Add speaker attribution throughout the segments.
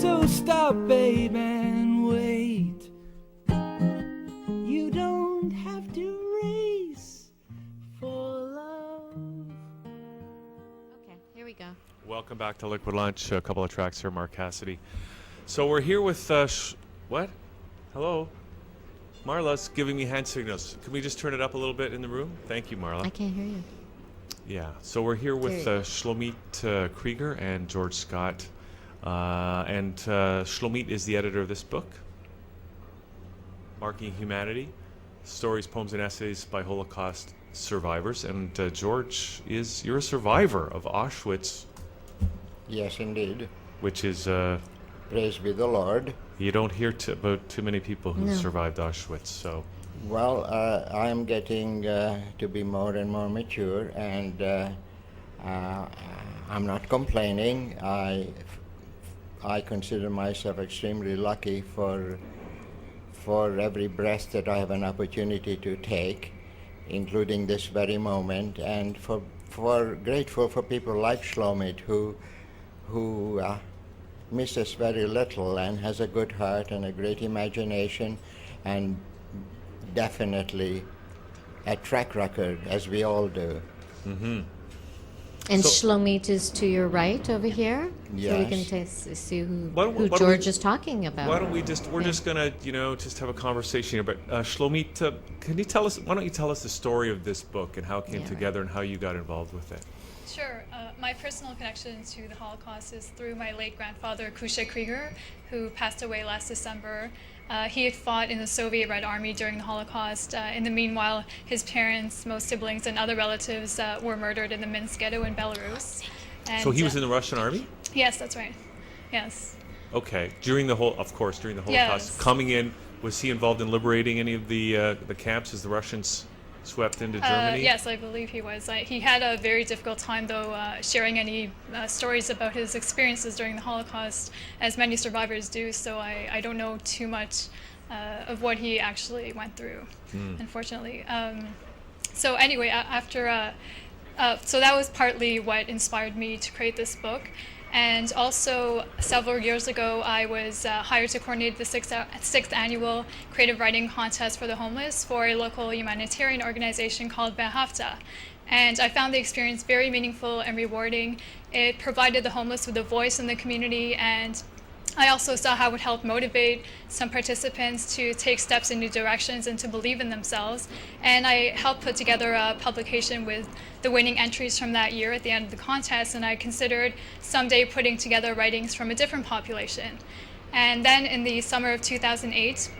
Speaker 1: So stop, babe, and wait. You don't have to race for love.
Speaker 2: Okay, here we go.
Speaker 3: Welcome back to Liquid Lunch. A couple of tracks here, Mark Cassidy. So we're here with, what? Hello? Marla's giving me hand signals. Can we just turn it up a little bit in the room? Thank you, Marla.
Speaker 2: I can't hear you.
Speaker 3: Yeah, so we're here with Shlomit Kriger and George Scott. And Shlomit is the editor of this book, Marking Humanity, Stories, Poems, and Essays by Holocaust Survivors. And George, you're a survivor of Auschwitz.
Speaker 4: Yes, indeed.
Speaker 3: Which is...
Speaker 4: Praise be the Lord.
Speaker 3: You don't hear about too many people who survived Auschwitz, so...
Speaker 4: Well, I'm getting to be more and more mature, and I'm not complaining. I consider myself extremely lucky for every breath that I have an opportunity to take, including this very moment, and for grateful for people like Shlomit who misses very little and has a good heart and a great imagination and definitely a track record, as we all do.
Speaker 3: Mm-hmm.
Speaker 2: And Shlomit is to your right over here?
Speaker 4: Yes.
Speaker 2: So we can see who
Speaker 3: Why don't
Speaker 2: George is talking about.
Speaker 3: Why don't we we're just going to, just have a conversation here. But Shlomit, why don't you tell us the story of this book and how it came together and how you got involved with it?
Speaker 5: Sure. My personal connection to the Holocaust is through my late grandfather, Tue Kriger, who passed away last December. He had fought in the Soviet Red Army during the Holocaust. In the meanwhile, his parents, most siblings, and other relatives were murdered in the Minsk ghetto in Belarus. And,
Speaker 3: so he was in the Russian army?
Speaker 5: Yes, that's right. Yes.
Speaker 3: Okay. During the Holocaust,
Speaker 5: Yes.
Speaker 3: Coming in, was he involved in liberating any of the camps as the Russians swept into Germany?
Speaker 5: Yes, I believe he was. He had a very difficult time, though, sharing any stories about his experiences during the Holocaust, as many survivors do, so I don't know too much of what he actually went through, unfortunately. So anyway, so that was partly what inspired me to create this book. And also, several years ago, I was hired to coordinate the sixth annual creative writing contest for the homeless for a local humanitarian organization called Behafta. And I found the experience very meaningful and rewarding. It provided the homeless with a voice in the community, and I also saw how it would help motivate some participants to take steps in new directions and to believe in themselves. And I helped put together a publication with the winning entries from that year at the end of the contest, and I considered someday putting together writings from a different population. And then in the summer of 2008,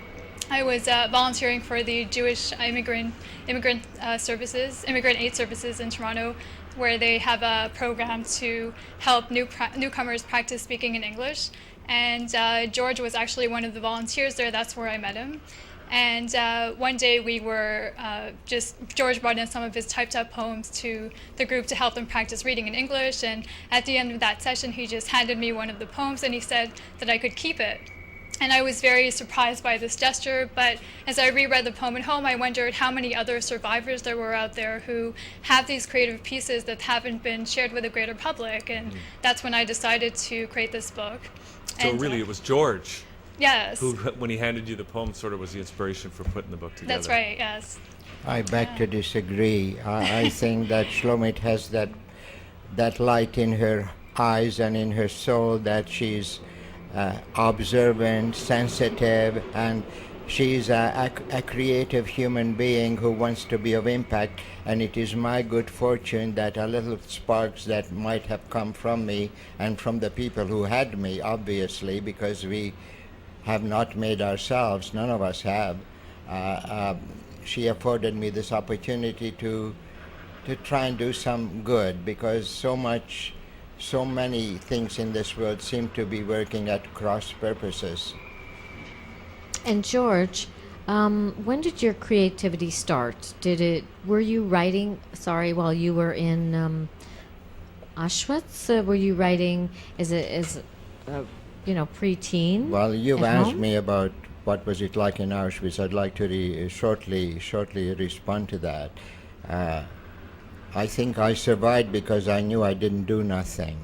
Speaker 5: I was volunteering for the Jewish Immigrant Aid Services in Toronto, where they have a program to help newcomers practice speaking in English. And George was actually one of the volunteers there. That's where I met him. And one day we were George brought in some of his typed up poems to the group to help them practice reading in English. And at the end of that session, he just handed me one of the poems and he said that I could keep it. And I was very surprised by this gesture, but as I reread the poem at home, I wondered how many other survivors there were out there who have these creative pieces that haven't been shared with the greater public, and that's when I decided to create this book.
Speaker 3: So
Speaker 5: And,
Speaker 3: really it was George
Speaker 5: yes.
Speaker 3: who, when he handed you the poem, sort of was the inspiration for putting the book together.
Speaker 5: That's right, yes.
Speaker 4: I beg to disagree. I think that Shlomit has that light in her eyes and in her soul, that she's observant, sensitive, and she's a creative human being who wants to be of impact. And it is my good fortune that a little sparks that might have come from me and from the people who had me, obviously, because we have not made ourselves, none of us have. She afforded me this opportunity to try and do some good, because so many things in this world seem to be working at cross purposes.
Speaker 2: And George, when did your creativity start? Were you writing, while you were in Auschwitz? Were you writing as preteen?
Speaker 4: Well, you've
Speaker 2: at
Speaker 4: asked
Speaker 2: home?
Speaker 4: me about what was it like in Auschwitz. I'd like to shortly respond to that. I think I survived because I knew I didn't do nothing.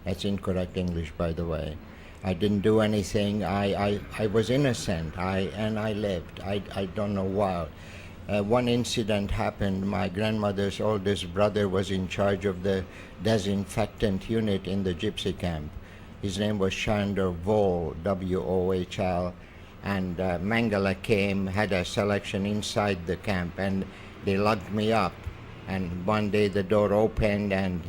Speaker 4: That's incorrect English, by the way. I didn't do anything. I was innocent. I lived. I don't know why. One incident happened. My grandmother's oldest brother was in charge of the disinfectant unit in the gypsy camp. His name was Chandler Vohl, Wohl, and Mengele came, had a selection inside the camp, and they locked me up. And one day the door opened, and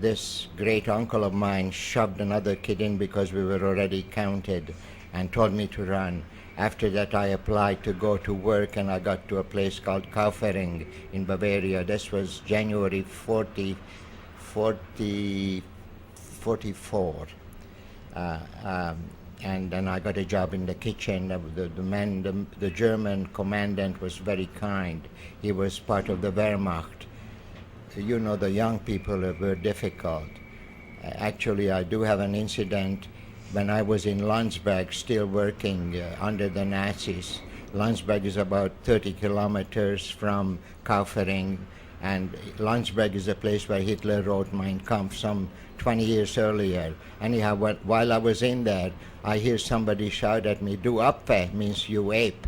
Speaker 4: this great uncle of mine shoved another kid in because we were already counted and told me to run. After that, I applied to go to work, and I got to a place called Kaufering in Bavaria. This was January 44. And then I got a job in the kitchen. The German commandant was very kind. He was part of the Wehrmacht. You know, the young people were difficult. Actually, I do have an incident when I was in Landsberg, still working under the Nazis. Landsberg is about 30 kilometers from Kaufering, and Landsberg is the place where Hitler wrote Mein Kampf some 20 years earlier. Anyhow, while I was in there, I hear somebody shout at me, "Tue Apr" means you ape.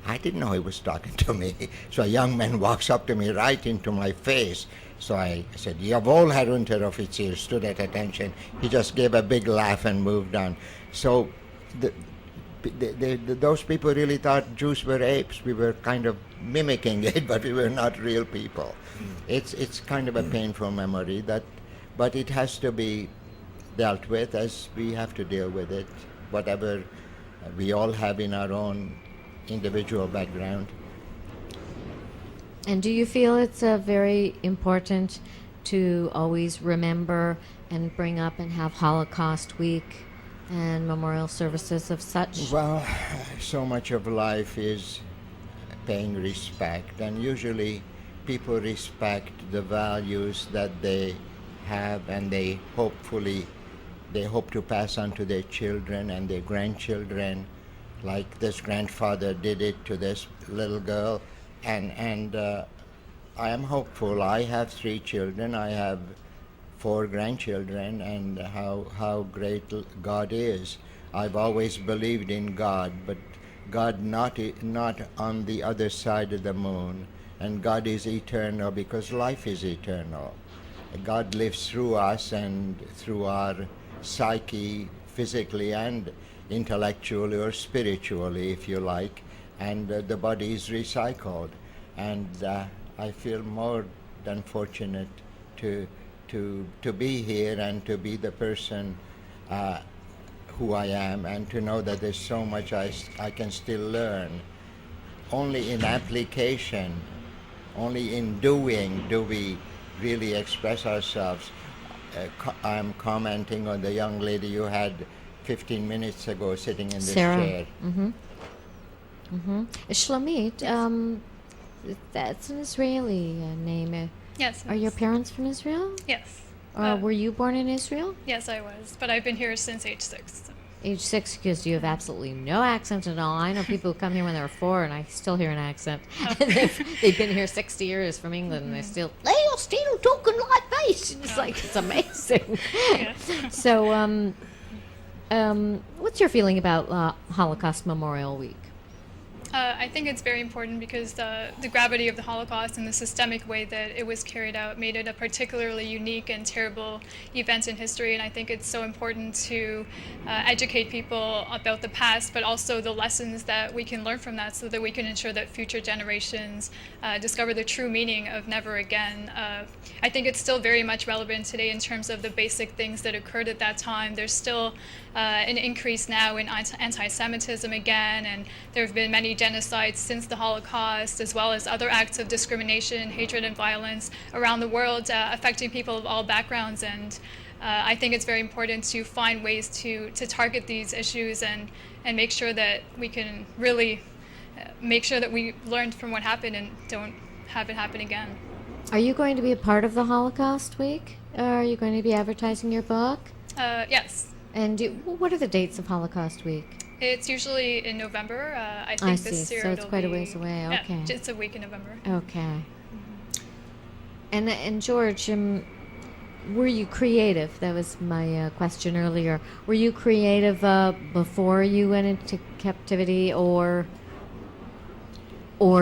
Speaker 4: I didn't know he was talking to me. So a young man walks up to me right into my face. So I said, "Jawohl, Herr Unteroffizier," stood at attention. He just gave a big laugh and moved on. So those people really thought Jews were apes. We were kind of mimicking it, but we were not real people. It's kind of a painful memory, but it has to be dealt with as we have to deal with it, whatever we all have in our own individual background.
Speaker 2: And do you feel it's very important to always remember and bring up and have Holocaust Week and memorial services of such?
Speaker 4: Well, so much of life is paying respect, and usually people respect the values that they have, and they hope to pass on to their children and their grandchildren, like this grandfather did it to this little girl. And I am hopeful. I have 3 children. I have 4 grandchildren, and how great God is. I've always believed in God, but God not on the other side of the moon. And God is eternal because life is eternal. God lives through us and through our psyche, physically and intellectually or spiritually, if you like. And the body is recycled, and I feel more than fortunate to be here and to be the person who I am, and to know that there's so much I can still learn. Only in application, only in doing do we really express ourselves. I'm commenting on the young lady you had 15 minutes ago sitting in this
Speaker 2: Sarah.
Speaker 4: chair.
Speaker 2: Mm-hmm. Mm-hmm. Shlomit, that's an Israeli name.
Speaker 5: Yes.
Speaker 2: Are your parents from Israel?
Speaker 5: Yes.
Speaker 2: Were you born in Israel?
Speaker 5: Yes, I was, but I've been here since age 6. So.
Speaker 2: Age 6, because you have absolutely no accent at all. I know people who come here when they were 4, and I still hear an accent. They've been here 60 years from England, and they're still talking like this. It's like, it's amazing.
Speaker 5: Yeah.
Speaker 2: So, what's your feeling about Holocaust Memorial Week?
Speaker 5: I think it's very important because the gravity of the Holocaust and the systemic way that it was carried out made it a particularly unique and terrible event in history. And I think it's so important to educate people about the past, but also the lessons that we can learn from that, so that we can ensure that future generations discover the true meaning of never again. I think it's still very much relevant today in terms of the basic things that occurred at that time. There's still an increase now in anti-Semitism again, and there have been many genocides since the Holocaust, as well as other acts of discrimination, hatred, and violence around the world affecting people of all backgrounds. And I think it's very important to find ways to target these issues and make sure that we can really make sure that we learned from what happened and don't have it happen again.
Speaker 2: Are you going to be a part of the Holocaust Week? Are you going to be advertising your book?
Speaker 5: Yes.
Speaker 2: And what are the dates of Holocaust Week?
Speaker 5: It's usually in November. I think
Speaker 2: see.
Speaker 5: this year
Speaker 2: So it's
Speaker 5: it'll
Speaker 2: quite a
Speaker 5: be-
Speaker 2: ways away. Okay.
Speaker 5: Yeah, it's a week in November.
Speaker 2: Okay. And George, were you creative? That was my question earlier. Were you creative before you went into captivity, or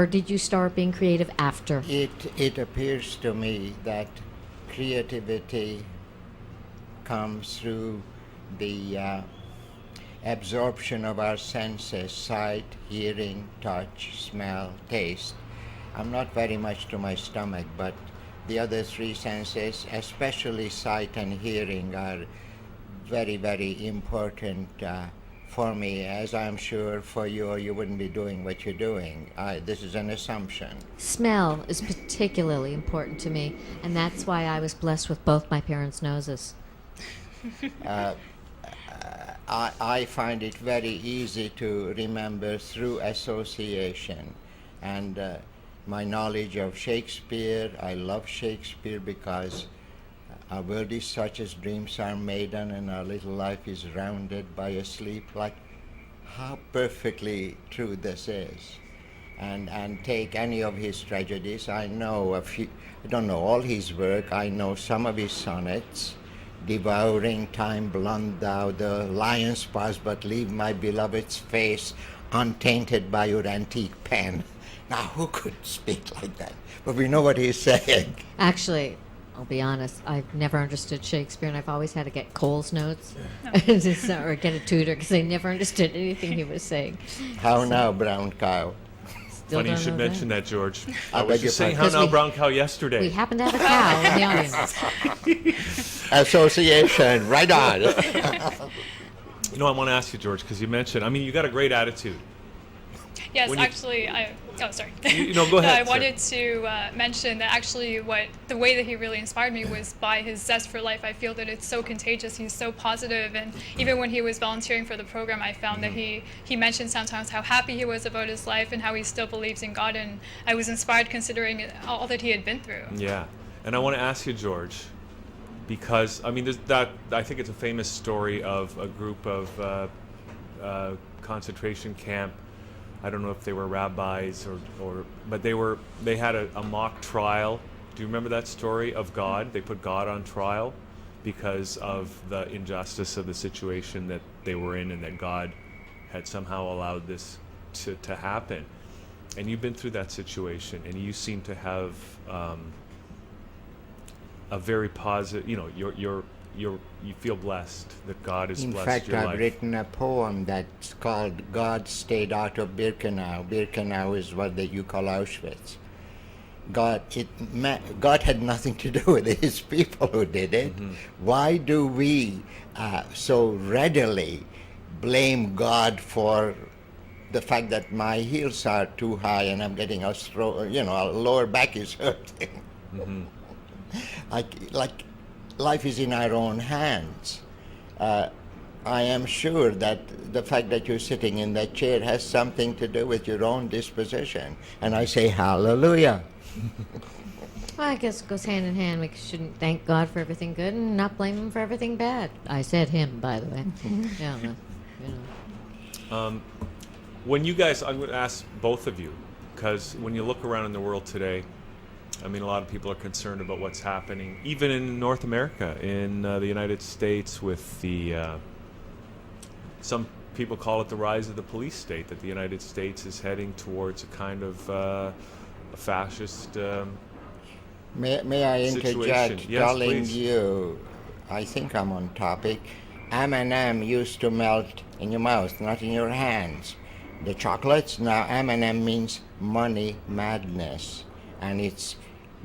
Speaker 2: did you start being creative after?
Speaker 4: It appears to me that creativity comes through the absorption of our senses: sight, hearing, touch, smell, taste. I'm not very much to my stomach, but the other three senses, especially sight and hearing, are very, very important for me, as I'm sure for you, or you wouldn't be doing what you're doing. This is an assumption.
Speaker 2: Smell is particularly important to me, and that's why I was blessed with both my parents' noses.
Speaker 4: I find it very easy to remember through association, and my knowledge of Shakespeare. I love Shakespeare because our world is such as dreams are made on, and our little life is rounded by a sleep. Like, how perfectly true this is. And take any of his tragedies. I know a few. I don't know all his work. I know some of his sonnets. Devouring time, blonde thou, the lion's paws, but leave my beloved's face untainted by your antique pen. Now, who could speak like that? But we know what he's saying.
Speaker 2: Actually, I'll be honest, I've never understood Shakespeare, and I've always had to get Cole's notes or get a tutor because I never understood anything he was saying.
Speaker 4: How now, brown cow?
Speaker 2: Still
Speaker 3: Funny you
Speaker 2: don't
Speaker 3: should
Speaker 2: know
Speaker 3: mention that, George. I
Speaker 4: beg
Speaker 3: was
Speaker 4: your
Speaker 3: just saying, how
Speaker 4: pardon?
Speaker 3: now,
Speaker 2: we-
Speaker 3: brown cow, yesterday.
Speaker 2: We happen to have a cow in the audience.
Speaker 4: Association, right on.
Speaker 3: You know, I want to ask you, George, because you mentioned, I mean, you got a great attitude.
Speaker 5: Yes,
Speaker 3: When you-
Speaker 5: actually, oh, sorry.
Speaker 3: No, go ahead,
Speaker 5: I
Speaker 3: sir.
Speaker 5: wanted to mention that actually the way that he really inspired me was by his zest for life. I feel that it's so contagious. He's so positive, and even when he was volunteering for the program, I found that he mentioned sometimes how happy he was about his life and how he still believes in God, and I was inspired considering all that he had been through.
Speaker 3: Yeah. And I want to ask you, George, because, I mean, there's that, I think it's a famous story of a group of concentration camp. I don't know if they were rabbis but they had a mock trial. Do you remember that story of God? They put God on trial because of the injustice of the situation that they were in, and that God had somehow allowed this to happen. And you've been through that situation, and you seem to have a very positive, you know, you feel blessed that God has
Speaker 4: In
Speaker 3: blessed
Speaker 4: fact,
Speaker 3: your
Speaker 4: I've
Speaker 3: life.
Speaker 4: written a poem that's called God Stayed Out of Birkenau. Birkenau is what you call Auschwitz. God had nothing to do with it. It's people who did it.
Speaker 3: Mm-hmm.
Speaker 4: Why do we so readily blame God for the fact that my heels are too high and I'm getting a lower back is hurting?
Speaker 3: Mm-hmm.
Speaker 4: Like life is in our own hands. I am sure that the fact that you're sitting in that chair has something to do with your own disposition. And I say hallelujah.
Speaker 2: Well, I guess it goes hand in hand. We shouldn't thank God for everything good and not blame him for everything bad. I said him, by the way. Yeah, you know.
Speaker 3: When you guys, I'm going to ask both of you, because when you look around in the world today, I mean, a lot of people are concerned about what's happening, even in North America, in the United States, with the, some people call it the rise of the police state, that the United States is heading towards a kind of a fascist
Speaker 4: May I
Speaker 3: situation.
Speaker 4: interject,
Speaker 3: Yes,
Speaker 4: telling
Speaker 3: please.
Speaker 4: you, I think I'm on topic. M&M used to melt in your mouth, not in your hands. The chocolates, now M&M means money madness. And it's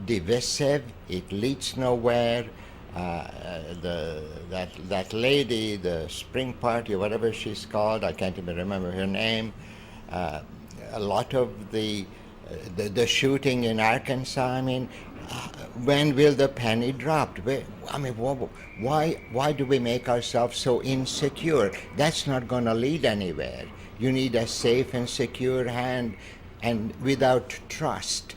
Speaker 4: divisive, it leads nowhere. That lady, the spring party, or whatever she's called, I can't even remember her name. A lot of the shooting in Arkansas, I mean, when will the penny drop? Why do we make ourselves so insecure? That's not going to lead anywhere. You need a safe and secure hand, and without trust.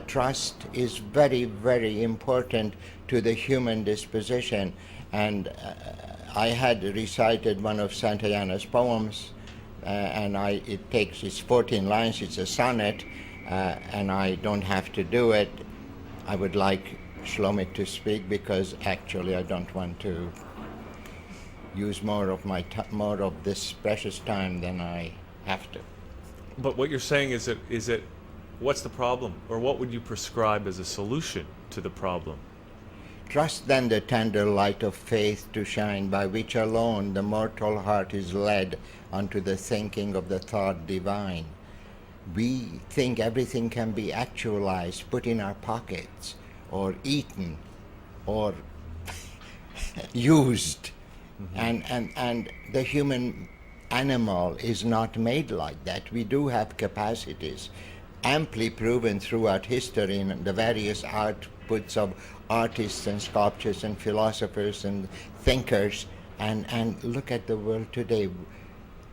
Speaker 4: Trust is very, very important to the human disposition. And I had recited one of Santayana's poems, and it's 14 lines, it's a sonnet, and I don't have to do it. I would like Shlomit to speak because actually I don't want to use more of this precious time than I have to.
Speaker 3: But what you're saying is that what's the problem, or what would you prescribe as a solution to the problem?
Speaker 4: Trust then the tender light of faith to shine, by which alone the mortal heart is led unto the thinking of the thought divine. We think everything can be actualized, put in our pockets, or eaten, or used. And the human animal is not made like that. We do have capacities, amply proven throughout history in the various outputs of artists and sculptors and philosophers and thinkers. And look at the world today.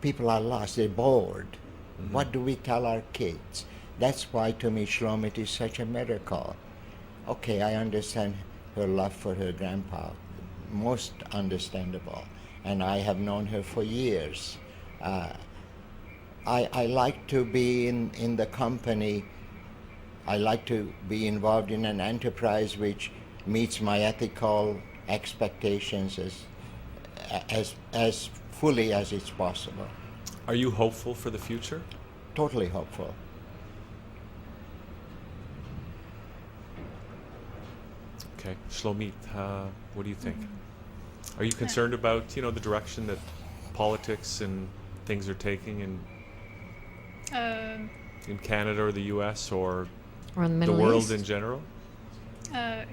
Speaker 4: People are lost, they're bored. What do we tell our kids? That's why to me Shlomit is such a miracle. Okay, I understand her love for her grandpa, most understandable, and I have known her for years. I like to be in the company. I like to be involved in an enterprise which meets my ethical expectations as fully as it's possible.
Speaker 3: Are you hopeful for the future?
Speaker 4: Totally hopeful.
Speaker 3: Okay, Shlomit, what do you think? Are you concerned about, the direction that politics and things are taking in Canada or the U.S. or
Speaker 2: Or in the
Speaker 3: the
Speaker 2: Middle
Speaker 3: world
Speaker 2: East?
Speaker 3: in general?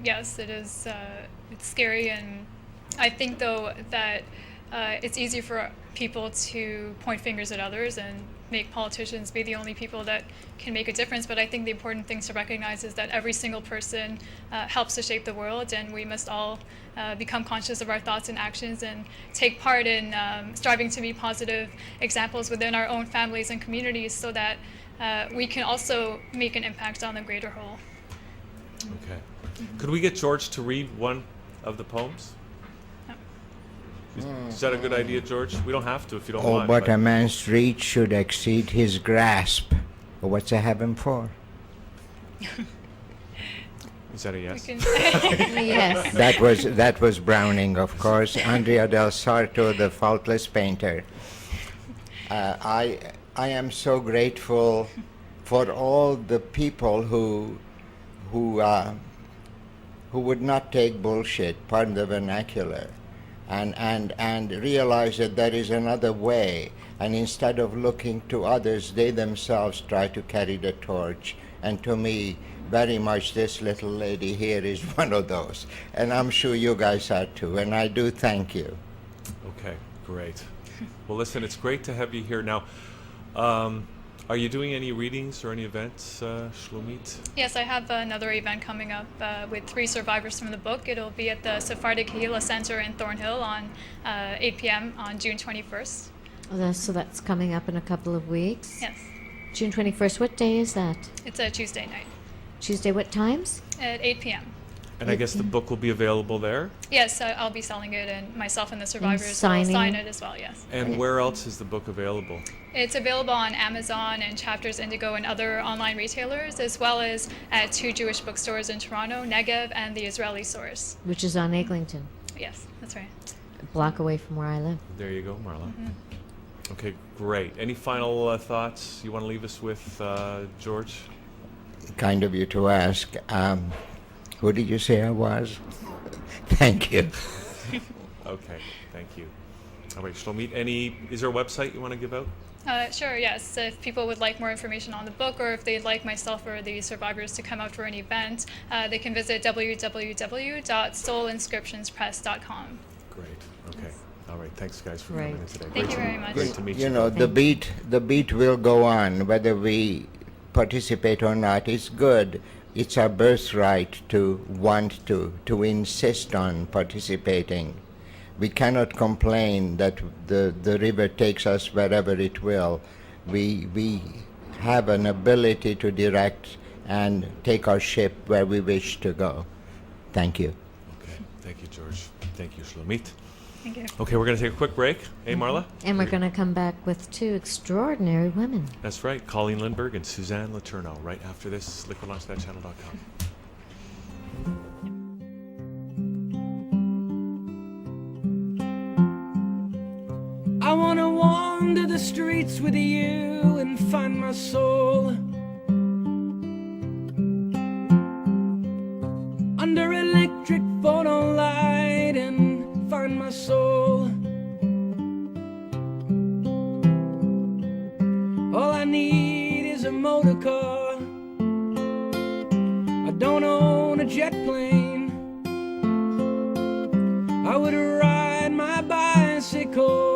Speaker 5: Yes, it is. It's scary, and I think though that it's easy for people to point fingers at others and make politicians be the only people that can make a difference. But I think the important thing to recognize is that every single person helps to shape the world, and we must all become conscious of our thoughts and actions and take part in striving to be positive examples within our own families and communities, so that we can also make an impact on the greater whole.
Speaker 3: Okay. Could we get George to read one of the poems? Is that a good idea, George? We don't have to if you don't
Speaker 4: Oh,
Speaker 3: want.
Speaker 4: but a man's reach should exceed his grasp. What's a heaven for?
Speaker 3: Is that a yes?
Speaker 5: We can
Speaker 2: Yes.
Speaker 4: That was Browning, of course. Andrea del Sarto, the faultless painter. I am so grateful for all the people who would not take bullshit, pardon the vernacular, and realize that there is another way. And instead of looking to others, they themselves try to carry the torch. And to me, very much this little lady here is one of those. And I'm sure you guys are too. And I do thank you.
Speaker 3: Okay, great. Well, listen, it's great to have you here. Now, are you doing any readings or any events, Shlomit?
Speaker 5: Yes, I have another event coming up with 3 survivors from the book. It'll be at the Sephardic Kehillah Center in Thornhill on 8 p.m. on June 21st.
Speaker 2: So that's coming up in a couple of weeks.
Speaker 5: Yes,
Speaker 2: June 21st. What day is that?
Speaker 5: it's a Tuesday night
Speaker 2: Tuesday, what times?
Speaker 5: at 8 p.m.
Speaker 3: And I guess the book will be available there.
Speaker 5: Yes, I'll be selling it, and myself and the survivors will
Speaker 2: signing
Speaker 5: sign
Speaker 2: it?
Speaker 5: it as well, yes.
Speaker 3: And where else is the book available?
Speaker 5: It's available on Amazon and Chapters Indigo and other online retailers, as well as at 2 Jewish bookstores in Toronto, Negev and the Israeli Source.
Speaker 2: Which is on Eglinton,
Speaker 5: Yes, that's right.
Speaker 2: a block away from where I live.
Speaker 3: There you go, Marla. Okay, great. Any final thoughts you want to leave us with, George?
Speaker 4: Kind of you to ask. Who did you say I was? Thank you.
Speaker 3: Okay, thank you. All right, Shlomit, is there a website you want to give out?
Speaker 5: Sure, yes. If people would like more information on the book, or if they'd like myself or the survivors to come out for an event, they can visit www.soulinscriptionspress.com.
Speaker 3: Great. Okay. All right. Thanks, guys, for
Speaker 2: Great.
Speaker 3: coming in today.
Speaker 5: Thank you very much.
Speaker 3: Great to meet you.
Speaker 4: You know, the beat will go on, whether we participate or not. It's good. It's our birthright to want to insist on participating. We cannot complain that the river takes us wherever it will. We have an ability to direct and take our ship where we wish to go. Thank you.
Speaker 3: Okay. Thank you, George. Thank you, Shlomit.
Speaker 5: Thank you.
Speaker 3: Okay, we're going to take a quick break. Hey, Marla?
Speaker 2: And we're going to come back with 2 extraordinary women.
Speaker 3: That's right. Colleen Lindbergh and Suzanne Letourneau right after this. LiquidLaunch.channel.com.
Speaker 1: wanna wander the streets with you and find my soul under electric photo light and find my soul. All I need is a motor car. I don't own a jet plane. I would ride my bicycle